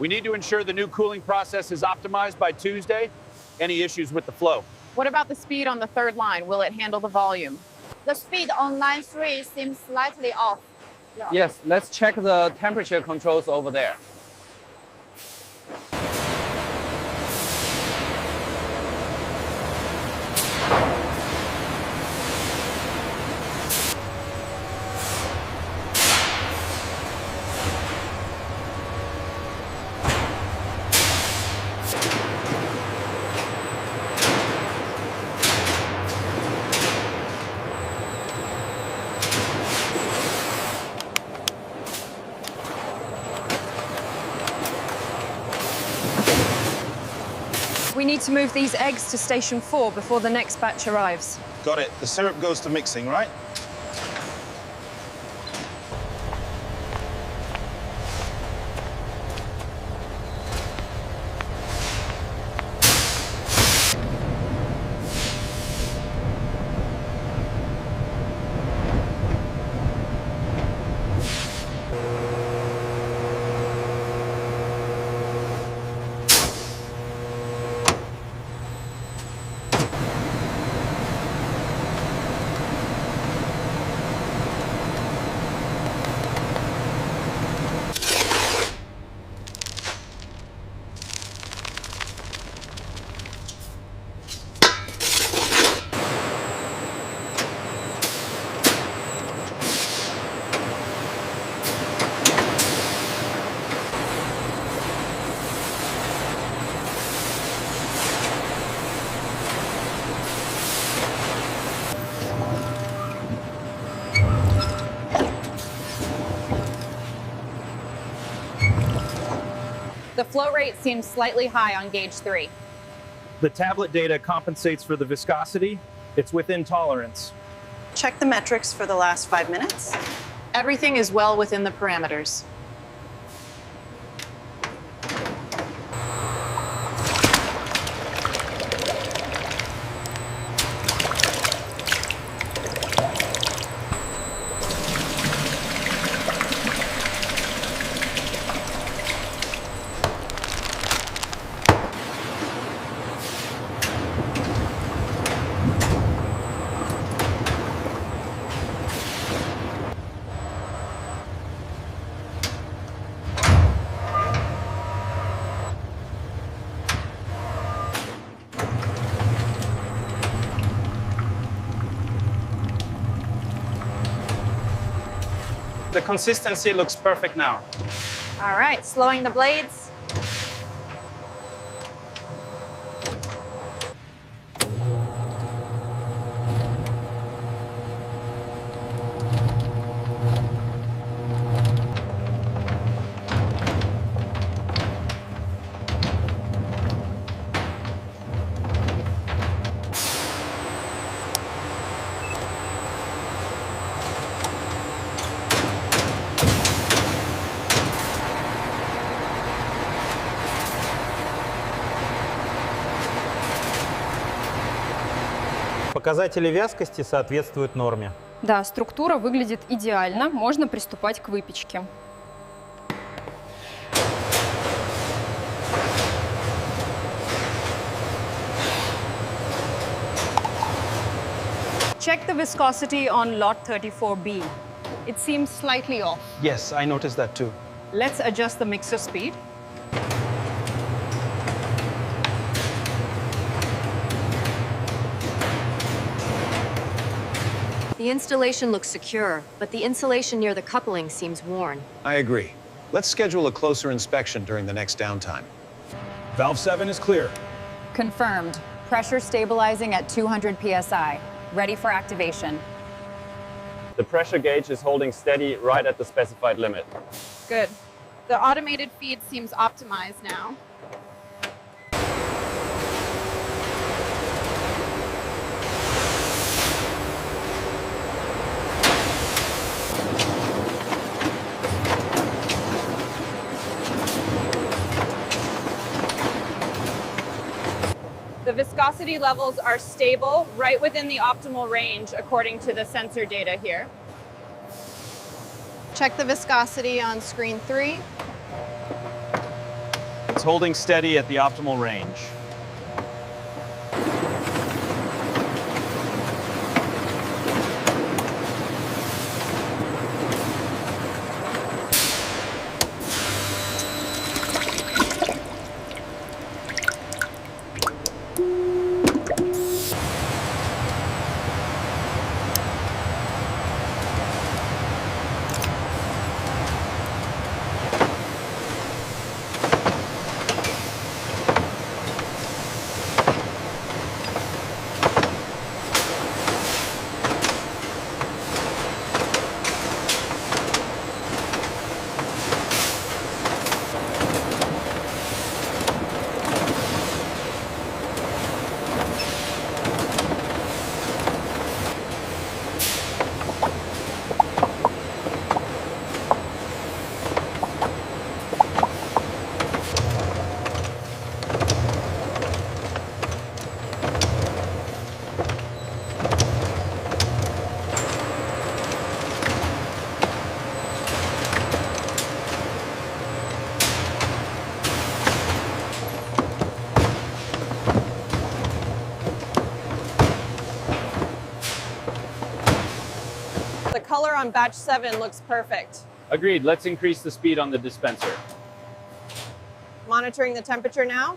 We need to ensure the new cooling process is optimized by Tuesday. Any issues with the flow? What about the speed on the third line? Will it handle the volume? The speed on line 3 seems slightly off. Yes, let's check the temperature controls over there. We need to move these eggs to station 4 before the next batch arrives. Got it. The syrup goes to mixing, right? The flow rate seems slightly high on gauge 3. The tablet data compensates for the viscosity. It's within tolerance. Check the metrics for the last 5 minutes. Everything is well within the parameters. The consistency looks perfect now. All right, slowing the blades. Показатели вязкости соответствуют норме. Да, структура выглядит идеально, можно приступать к выпечке. Check the viscosity on lot 34B. It seems slightly off. Yes, I noticed that too. Let's adjust the mixer speed. The installation looks secure, but the insulation near the coupling seems worn. I agree. Let's schedule a closer inspection during the next downtime. Valve 7 is clear. Confirmed. Pressure stabilizing at 200 psi. Ready for activation. The pressure gauge is holding steady right at the specified limit. Good. The automated feed seems optimized now. The viscosity levels are stable, right within the optimal range according to the sensor data here. Check the viscosity on screen 3. It's holding steady at the optimal range. The color on batch 7 looks perfect. Agreed. Let's increase the speed on the dispenser. Monitoring the temperature now.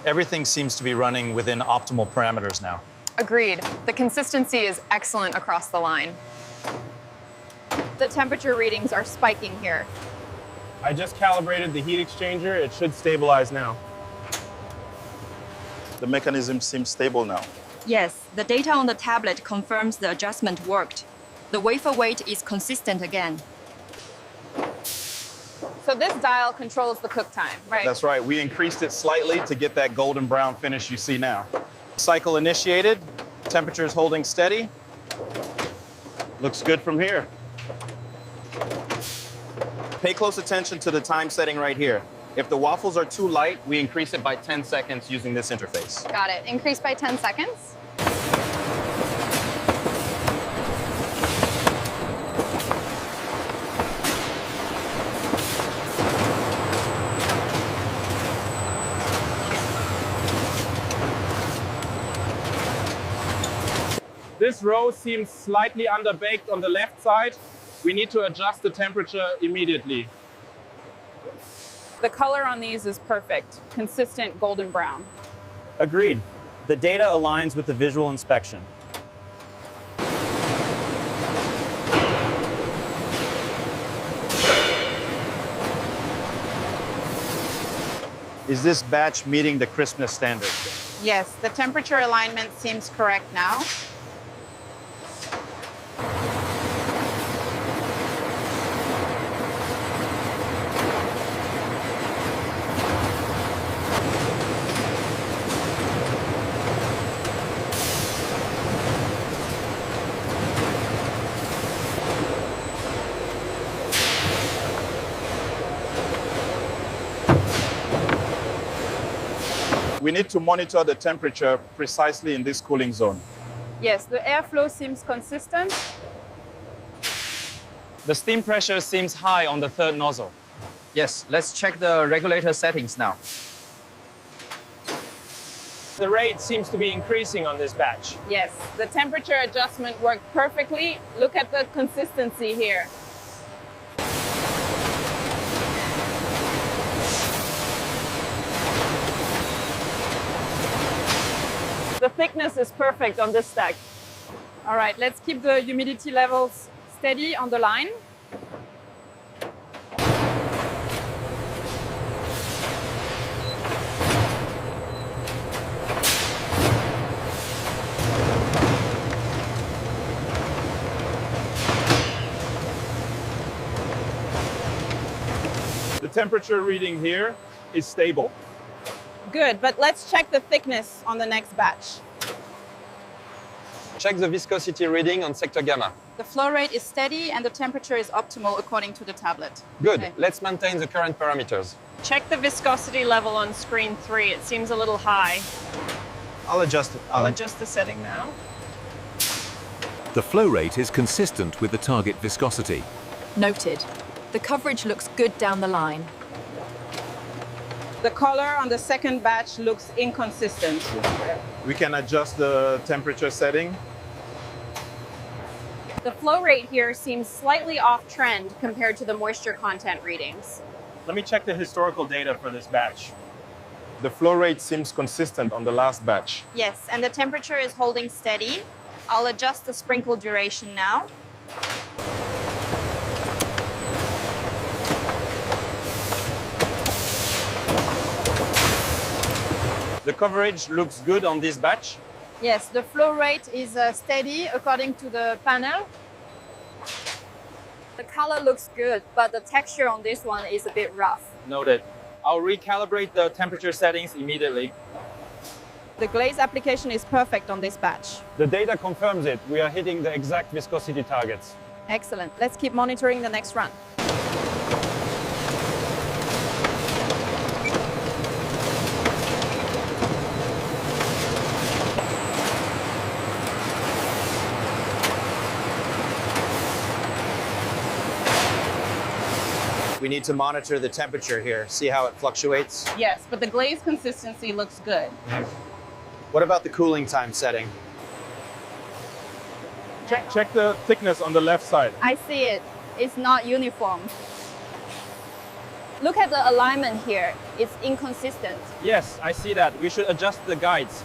Everything seems to be running within optimal parameters now. Agreed. The consistency is excellent across the line. The temperature readings are spiking here. I just calibrated the heat exchanger. It should stabilize now. The mechanism seems stable now. Yes, the data on the tablet confirms the adjustment worked. The wafer weight is consistent again. So this dial controls the cook time, right? That's right. We increased it slightly to get that golden brown finish you see now. Cycle initiated. Temperature is holding steady. Looks good from here. Pay close attention to the time setting right here. If the waffles are too light, we increase it by 10 seconds using this interface. Got it. Increase by 10 seconds. This row seems slightly underbaked on the left side. We need to adjust the temperature immediately. The color on these is perfect. Consistent golden brown. Agreed. The data aligns with the visual inspection. Is this batch meeting the crispness standard? Yes, the temperature alignment seems correct now. We need to monitor the temperature precisely in this cooling zone. Yes, the airflow seems consistent. The steam pressure seems high on the third nozzle. Yes, let's check the regulator settings now. The rate seems to be increasing on this batch. Yes, the temperature adjustment worked perfectly. Look at the consistency here. The thickness is perfect on this stack. All right, let's keep the humidity levels steady on the line. The temperature reading here is stable. Good, but let's check the thickness on the next batch. Check the viscosity reading on sector gamma. The flow rate is steady and the temperature is optimal according to the tablet. Good. Okay. Let's maintain the current parameters. Check the viscosity level on screen 3. It seems a little high. I'll adjust it. I'll adjust the setting now. The flow rate is consistent with the target viscosity. Noted. The coverage looks good down the line. The color on the second batch looks inconsistent. We can adjust the temperature setting. The flow rate here seems slightly off trend compared to the moisture content readings. Let me check the historical data for this batch. The flow rate seems consistent on the last batch. Yes, and the temperature is holding steady. I'll adjust the sprinkle duration now. The coverage looks good on this batch. Yes, the flow rate is steady according to the panel. The color looks good, but the texture on this one is a bit rough. Noted. I'll recalibrate the temperature settings immediately. The glaze application is perfect on this batch. The data confirms it. We are hitting the exact viscosity targets. Excellent. Let's keep monitoring the next run. We need to monitor the temperature here, see how it fluctuates. Yes, but the glaze consistency looks good. What about the cooling time setting? Check the thickness on the left side. I see it. It's not uniform. Look at the alignment here. It's inconsistent. Yes, I see that. We should adjust the guides.